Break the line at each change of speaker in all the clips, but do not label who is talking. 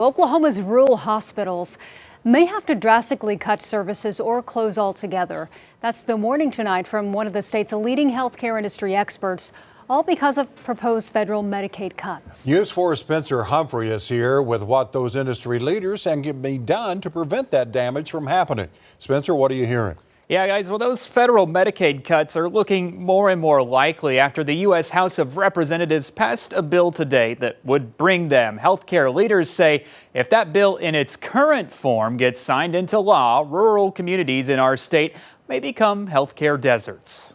Oklahoma's rural hospitals may have to drastically cut services or close altogether. That's the warning tonight from one of the state's leading healthcare industry experts, all because of proposed federal Medicaid cuts.
News 4's Spencer Humphrey is here with what those industry leaders saying can be done to prevent that damage from happening. Spencer, what are you hearing?
Yeah, guys, well, those federal Medicaid cuts are looking more and more likely after the U.S. House of Representatives passed a bill today that would bring them. Healthcare leaders say if that bill in its current form gets signed into law, rural communities in our state may become healthcare deserts.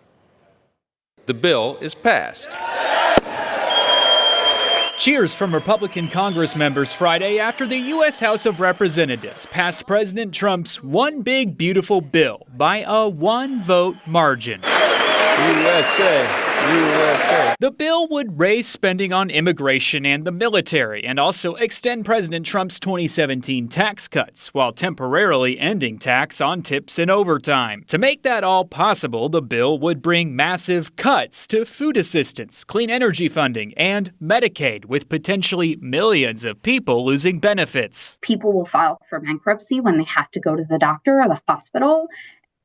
The bill is passed.
Cheers from Republican Congress members Friday after the U.S. House of Representatives passed President Trump's One Big Beautiful Bill by a one-vote margin.
USA.
The bill would raise spending on immigration and the military and also extend President Trump's 2017 tax cuts while temporarily ending tax on tips and overtime. To make that all possible, the bill would bring massive cuts to food assistance, clean energy funding, and Medicaid, with potentially millions of people losing benefits.
People will file for bankruptcy when they have to go to the doctor or the hospital,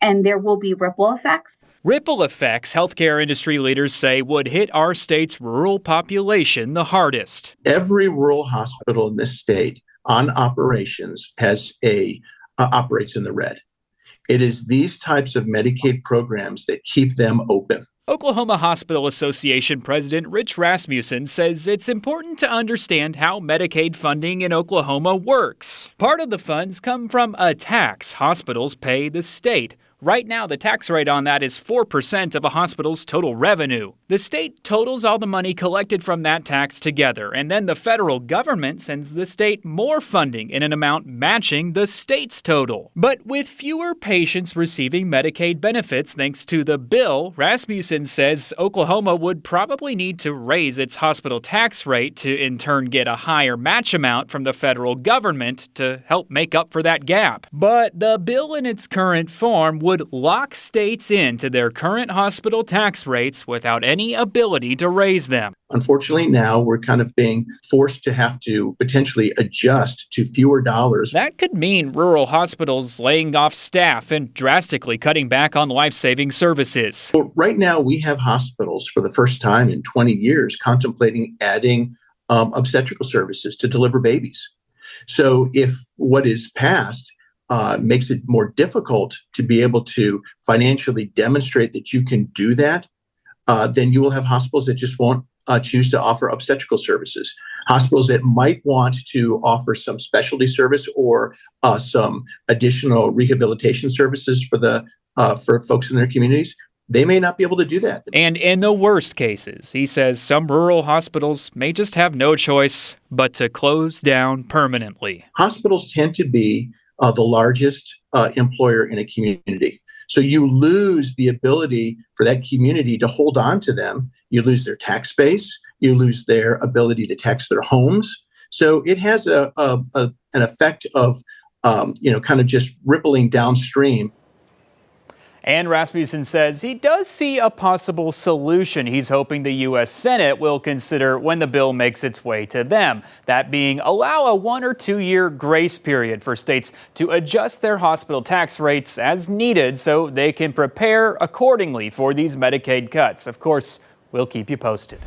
and there will be ripple effects.
Ripple effects, healthcare industry leaders say, would hit our state's rural population the hardest.
Every rural hospital in this state on operations operates in the red. It is these types of Medicaid programs that keep them open.
Oklahoma Hospital Association President Rich Rasmussen says it's important to understand how Medicaid funding in Oklahoma works. Part of the funds come from a tax hospitals pay the state. Right now, the tax rate on that is 4% of a hospital's total revenue. The state totals all the money collected from that tax together, and then the federal government sends the state more funding in an amount matching the state's total. But with fewer patients receiving Medicaid benefits thanks to the bill, Rasmussen says Oklahoma would probably need to raise its hospital tax rate to in turn get a higher match amount from the federal government to help make up for that gap. But the bill in its current form would lock states into their current hospital tax rates without any ability to raise them.
Unfortunately, now we're kind of being forced to have to potentially adjust to fewer dollars.
That could mean rural hospitals laying off staff and drastically cutting back on life-saving services.
But right now, we have hospitals for the first time in 20 years contemplating adding obstetrical services to deliver babies. So if what is passed makes it more difficult to be able to financially demonstrate that you can do that, then you will have hospitals that just won't choose to offer obstetrical services. Hospitals that might want to offer some specialty service or some additional rehabilitation services for folks in their communities, they may not be able to do that.
And in the worst cases, he says some rural hospitals may just have no choice but to close down permanently.
Hospitals tend to be the largest employer in a community. So you lose the ability for that community to hold on to them. You lose their tax base. You lose their ability to tax their homes. So it has an effect of, kind of just rippling downstream.
And Rasmussen says he does see a possible solution he's hoping the U.S. Senate will consider when the bill makes its way to them. That being, allow a 1 or 2 year grace period for states to adjust their hospital tax rates as needed so they can prepare accordingly for these Medicaid cuts. Of course, we'll keep you posted.